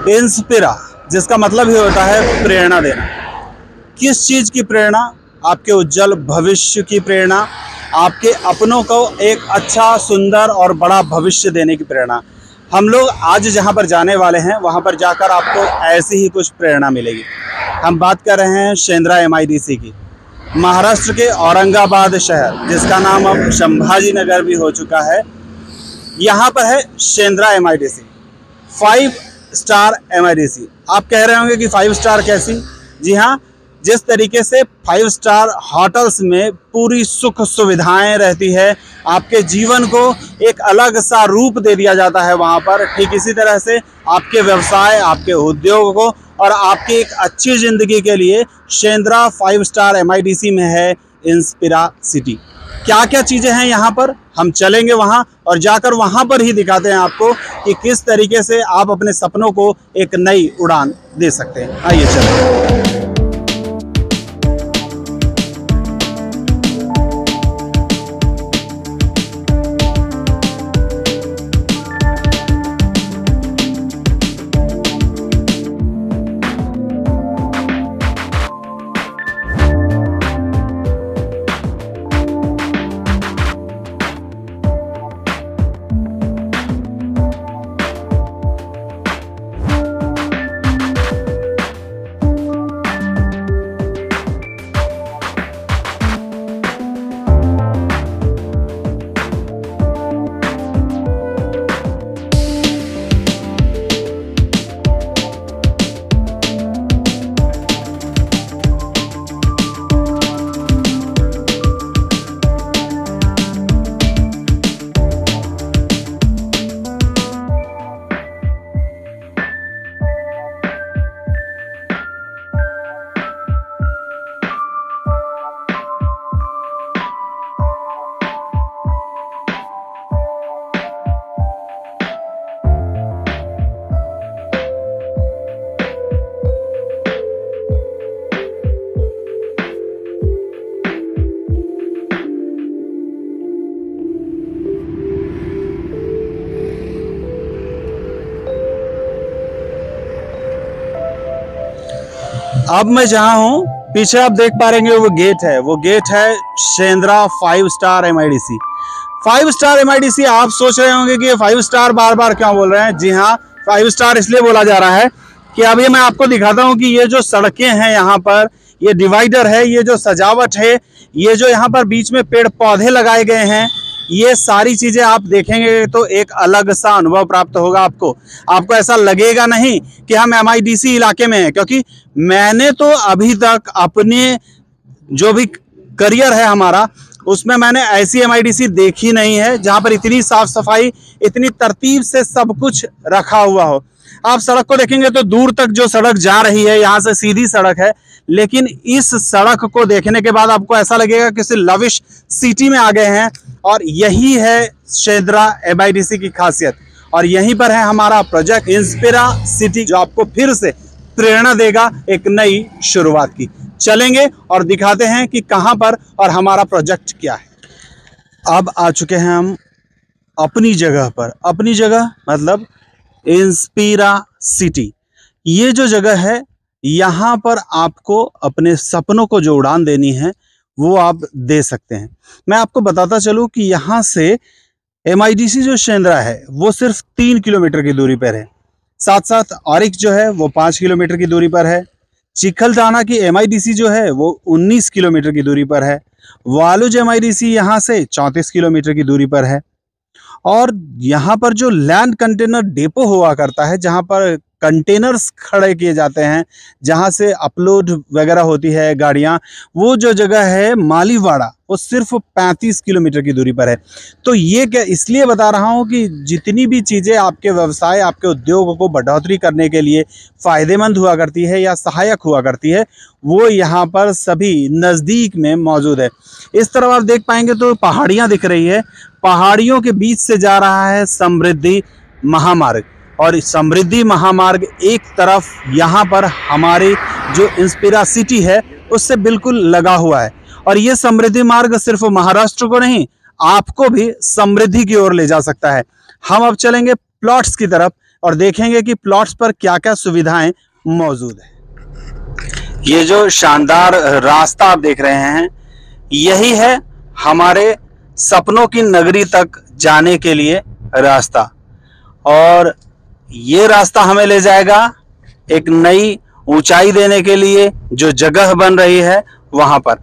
Inspira, जिसका मतलब ही होता है प्रेरणा देना। किस चीज़ की प्रेरणा? आपके उज्जवल भविष्य की प्रेरणा, आपके अपनों को एक अच्छा, सुंदर और बड़ा भविष्य देने की प्रेरणा। हम लोग आज जहां पर जाने वाले हैं वहां पर जाकर आपको ऐसी ही कुछ प्रेरणा मिलेगी। हम बात कर रहे हैं शेंद्रा MIDC की। महाराष्ट्र के औरंगाबाद शहर, जिसका नाम अब संभाजी नगर भी हो चुका है, यहाँ पर है शेंद्रा MIDC, 5 स्टार MIDC। आप कह रहे होंगे कि 5 स्टार कैसी? जी हाँ, जिस तरीके से 5 स्टार होटल्स में पूरी सुख सुविधाएं रहती है, आपके जीवन को एक अलग सा रूप दे दिया जाता है वहाँ पर, ठीक इसी तरह से आपके व्यवसाय, आपके उद्योग को और आपकी एक अच्छी ज़िंदगी के लिए शेंद्रा 5 स्टार MIDC में है इंस्पिरा सिटी। क्या क्या चीज़ें हैं यहाँ पर, हम चलेंगे वहाँ और जाकर वहाँ पर ही दिखाते हैं आपको कि किस तरीके से आप अपने सपनों को एक नई उड़ान दे सकते हैं। आइए चलें। अब मैं जहाँ हूँ, पीछे आप देख पा रहे वो गेट है Shendra 5 star MIDC। 5 star MIDC, आप सोच रहे होंगे कि ये 5 स्टार बार बार क्यों बोल रहे हैं। जी हाँ, 5 स्टार इसलिए बोला जा रहा है कि अभी मैं आपको दिखाता हूँ कि ये जो सड़कें हैं यहाँ पर, ये डिवाइडर है, ये जो सजावट है, ये जो यहाँ पर बीच में पेड़ पौधे लगाए गए हैं, ये सारी चीज़ें आप देखेंगे तो एक अलग सा अनुभव प्राप्त होगा आपको ऐसा लगेगा नहीं कि हम MIDC इलाके में हैं, क्योंकि मैंने तो अभी तक अपने जो भी करियर है हमारा, उसमें मैंने ऐसी MIDC देखी नहीं है जहाँ पर इतनी साफ सफाई, इतनी तरतीब से सब कुछ रखा हुआ हो। आप सड़क को देखेंगे तो दूर तक जो सड़क जा रही है, यहाँ से सीधी सड़क है, लेकिन इस सड़क को देखने के बाद आपको ऐसा लगेगा कि किसी लविश सिटी में आ गए हैं। और यही है शेंद्रा MIDC की खासियत, और यहीं पर है हमारा प्रोजेक्ट इंस्पिरा सिटी, जो आपको फिर से प्रेरणा देगा एक नई शुरुआत की। चलेंगे और दिखाते हैं कि कहां पर और हमारा प्रोजेक्ट क्या है। अब आ चुके हैं हम अपनी जगह पर। अपनी जगह मतलब इंस्पिरा सिटी। ये जो जगह है, यहाँ पर आपको अपने सपनों को जो उड़ान देनी है वो आप दे सकते हैं। मैं आपको बताता चलूँ कि यहाँ से MIDC जो शेंद्रा है वो सिर्फ 3 किलोमीटर की दूरी पर है। साथ साथ औरिक जो है वो 5 किलोमीटर की दूरी पर है। चिखलदाना की MIDC जो है वो 19 किलोमीटर की दूरी पर है। वालुज MIDC यहाँ से 34 किलोमीटर की दूरी पर है। और यहाँ पर जो लैंड कंटेनर डेपो हुआ करता है, जहाँ पर कंटेनर्स खड़े किए जाते हैं, जहाँ से अपलोड वगैरह होती है गाड़ियाँ, वो जो जगह है मालीवाड़ा, वो सिर्फ 35 किलोमीटर की दूरी पर है। तो ये क्या इसलिए बता रहा हूँ कि जितनी भी चीज़ें आपके व्यवसाय, आपके उद्योग को बढ़ोतरी करने के लिए फ़ायदेमंद हुआ करती है या सहायक हुआ करती है, वो यहाँ पर सभी नज़दीक में मौजूद है। इस तरफ आप देख पाएंगे तो पहाड़ियाँ दिख रही है, पहाड़ियों के बीच से जा रहा है समृद्धि महामार्ग, और समृद्धि महामार्ग एक तरफ यहाँ पर हमारी जो इंस्पिरा सिटी है उससे बिल्कुल लगा हुआ है। और ये समृद्धि मार्ग सिर्फ महाराष्ट्र को नहीं, आपको भी समृद्धि की ओर ले जा सकता है। हम अब चलेंगे प्लॉट्स की तरफ और देखेंगे कि प्लॉट्स पर क्या क्या सुविधाएं मौजूद है। ये जो शानदार रास्ता आप देख रहे हैं, यही है हमारे सपनों की नगरी तक जाने के लिए रास्ता, और ये रास्ता हमें ले जाएगा एक नई ऊंचाई देने के लिए जो जगह बन रही है वहां पर।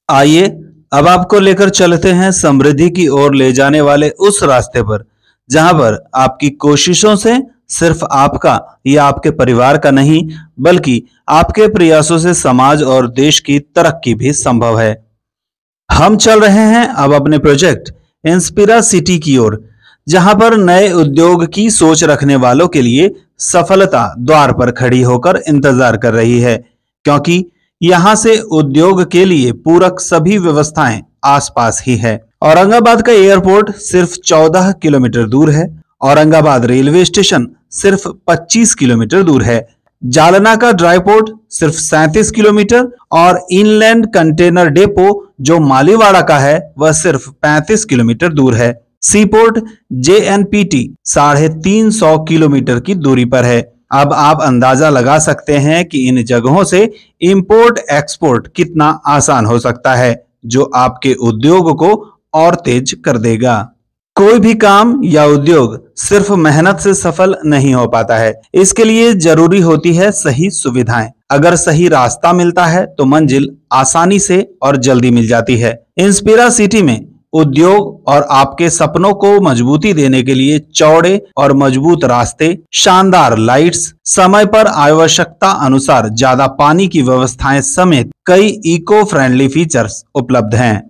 आइए अब आपको लेकर चलते हैं समृद्धि की ओर ले जाने वाले उस रास्ते पर, जहां पर आपकी कोशिशों से सिर्फ आपका या आपके परिवार का नहीं, बल्कि आपके प्रयासों से समाज और देश की तरक्की भी संभव है। हम चल रहे हैं अब अपने प्रोजेक्ट इंस्पिरा सिटी की ओर, जहां पर नए उद्योग की सोच रखने वालों के लिए सफलता द्वार पर खड़ी होकर इंतजार कर रही है, क्योंकि यहां से उद्योग के लिए पूरक सभी व्यवस्थाएं आसपास ही है। औरंगाबाद का एयरपोर्ट सिर्फ 14 किलोमीटर दूर है। औरंगाबाद रेलवे स्टेशन सिर्फ 25 किलोमीटर दूर है। जालना का ड्राई पोर्ट सिर्फ 37 किलोमीटर और इनलैंड कंटेनर डेपो जो मालीवाड़ा का है वह सिर्फ 35 किलोमीटर दूर है। सी पोर्ट JNPT 350 किलोमीटर की दूरी पर है। अब आप अंदाजा लगा सकते हैं कि इन जगहों से इंपोर्ट एक्सपोर्ट कितना आसान हो सकता है, जो आपके उद्योग को और तेज कर देगा। कोई भी काम या उद्योग सिर्फ मेहनत से सफल नहीं हो पाता है, इसके लिए जरूरी होती है सही सुविधाएं। अगर सही रास्ता मिलता है तो मंजिल आसानी से और जल्दी मिल जाती है। इंस्पिरा सिटी में उद्योग और आपके सपनों को मजबूती देने के लिए चौड़े और मजबूत रास्ते, शानदार लाइट्स, समय पर आवश्यकता अनुसार ज्यादा पानी की व्यवस्थाएं समेत कई इको फ्रेंडली फीचर्स उपलब्ध हैं।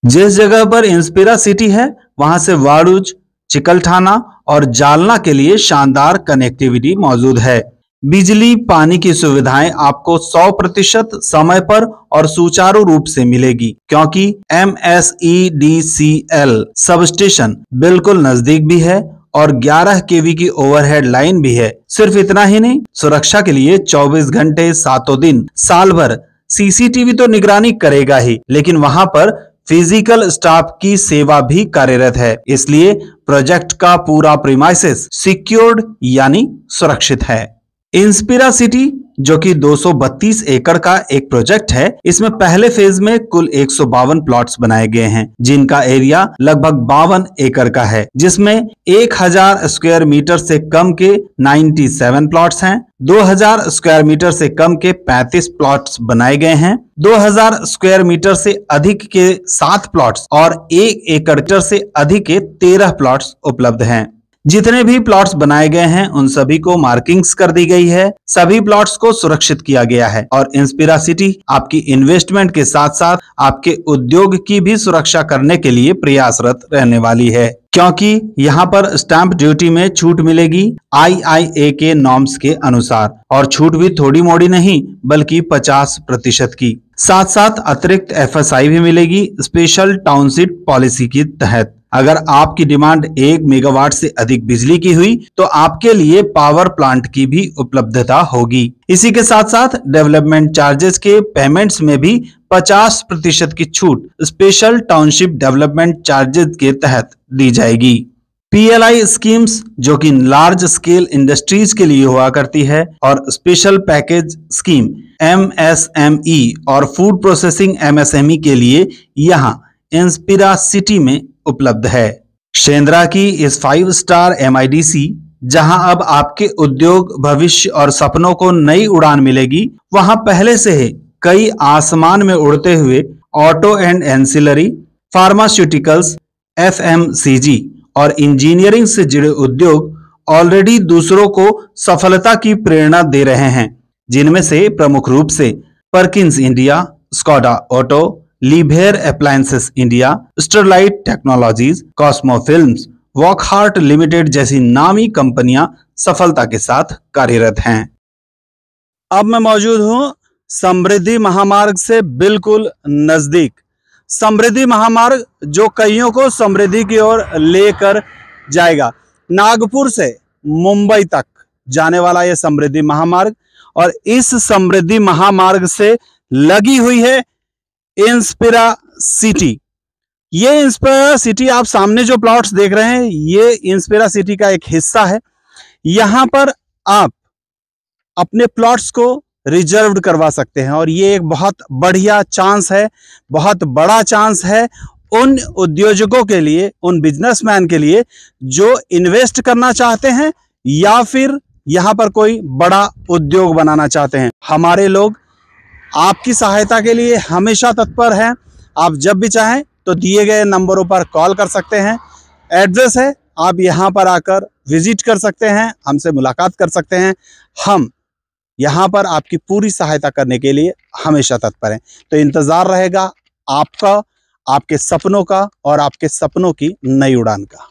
जिस जगह पर इंस्पिरा सिटी है वहां से वाड़ूज, चिकलठाना और जालना के लिए शानदार कनेक्टिविटी मौजूद है। बिजली पानी की सुविधाएं आपको 100% समय पर और सुचारू रूप से मिलेगी, क्योंकि MSEDCL सब स्टेशन बिल्कुल नजदीक भी है और 11 kV की ओवरहेड लाइन भी है। सिर्फ इतना ही नहीं, सुरक्षा के लिए 24 घंटे 7 दिन साल भर CCTV तो निगरानी करेगा ही, लेकिन वहां पर फिजिकल स्टाफ की सेवा भी कार्यरत है। इसलिए प्रोजेक्ट का पूरा प्रीमाइसेस सिक्योर्ड यानी सुरक्षित है। इंस्पिरा सिटी जो कि 232 एकड़ का एक प्रोजेक्ट है, इसमें पहले फेज में कुल 152 प्लॉट्स बनाए गए हैं, जिनका एरिया लगभग 52 एकड़ का है, जिसमें 1000 स्क्वायर मीटर से कम के 97 प्लॉट्स हैं। 2000 स्क्वायर मीटर से कम के 35 प्लॉट्स बनाए गए हैं। 2000 स्क्वायर मीटर से अधिक के 7 प्लॉट्स और 1 एकड़ से अधिक के 13 प्लॉट्स उपलब्ध हैं। जितने भी प्लॉट्स बनाए गए हैं उन सभी को मार्किंग्स कर दी गई है। सभी प्लॉट्स को सुरक्षित किया गया है और इंस्पिरा सिटी आपकी इन्वेस्टमेंट के साथ साथ आपके उद्योग की भी सुरक्षा करने के लिए प्रयासरत रहने वाली है, क्योंकि यहाँ पर स्टैंप ड्यूटी में छूट मिलेगी IIA के नॉर्म्स के अनुसार, और छूट भी थोड़ी मोड़ी नहीं बल्कि 50% की। साथ साथ अतिरिक्त FSI भी मिलेगी स्पेशल टाउनशिप पॉलिसी के तहत। अगर आपकी डिमांड 1 मेगावाट से अधिक बिजली की हुई तो आपके लिए पावर प्लांट की भी उपलब्धता होगी। इसी के साथ साथ डेवलपमेंट चार्जेस के पेमेंट्स में भी 50% की छूट स्पेशल टाउनशिप डेवलपमेंट चार्जेस के तहत दी जाएगी। PLI स्कीम्स जो कि लार्ज स्केल इंडस्ट्रीज के लिए हुआ करती है, और स्पेशल पैकेज स्कीम MSME और फूड प्रोसेसिंग MSME के लिए यहाँ इंस्पिरा सिटी में उपलब्ध है। शेंद्रा की इस 5 स्टार MIDC जहां अब आपके उद्योग, भविष्य और सपनों को नई उड़ान मिलेगी, वहां पहले से ही कई आसमान में उड़ते हुए auto and ancillary, pharmaceuticals, FMCG और इंजीनियरिंग से जुड़े उद्योग ऑलरेडी दूसरों को सफलता की प्रेरणा दे रहे हैं, जिनमें से प्रमुख रूप से Perkins India, Skoda auto, Liebherr appliances India, Sterlite technologies, Cosmo films, Wockhardt limited जैसी नामी कंपनियां सफलता के साथ कार्यरत हैं। अब मैं मौजूद हूं समृद्धि महामार्ग से बिल्कुल नजदीक। समृद्धि महामार्ग जो कईयों को समृद्धि की ओर लेकर जाएगा। नागपुर से मुंबई तक जाने वाला यह समृद्धि महामार्ग, और इस समृद्धि महामार्ग से लगी हुई है इंस्पिरा सिटी। ये इंस्पिरा सिटी आप सामने जो प्लॉट्स देख रहे हैं, ये इंस्पिरा सिटी का एक हिस्सा है। यहां पर आप अपने प्लॉट्स को रिजर्व्ड करवा सकते हैं और ये एक बहुत बढ़िया चांस है, बहुत बड़ा चांस है उन उद्योजकों के लिए, उन बिजनेसमैन के लिए जो इन्वेस्ट करना चाहते हैं या फिर यहां पर कोई बड़ा उद्योग बनाना चाहते हैं। हमारे लोग आपकी सहायता के लिए हमेशा तत्पर हैं। आप जब भी चाहें तो दिए गए नंबरों पर कॉल कर सकते हैं। एड्रेस है, आप यहां पर आकर विजिट कर सकते हैं, हमसे मुलाकात कर सकते हैं। हम यहां पर आपकी पूरी सहायता करने के लिए हमेशा तत्पर हैं। तो इंतजार रहेगा आपका, आपके सपनों का और आपके सपनों की नई उड़ान का।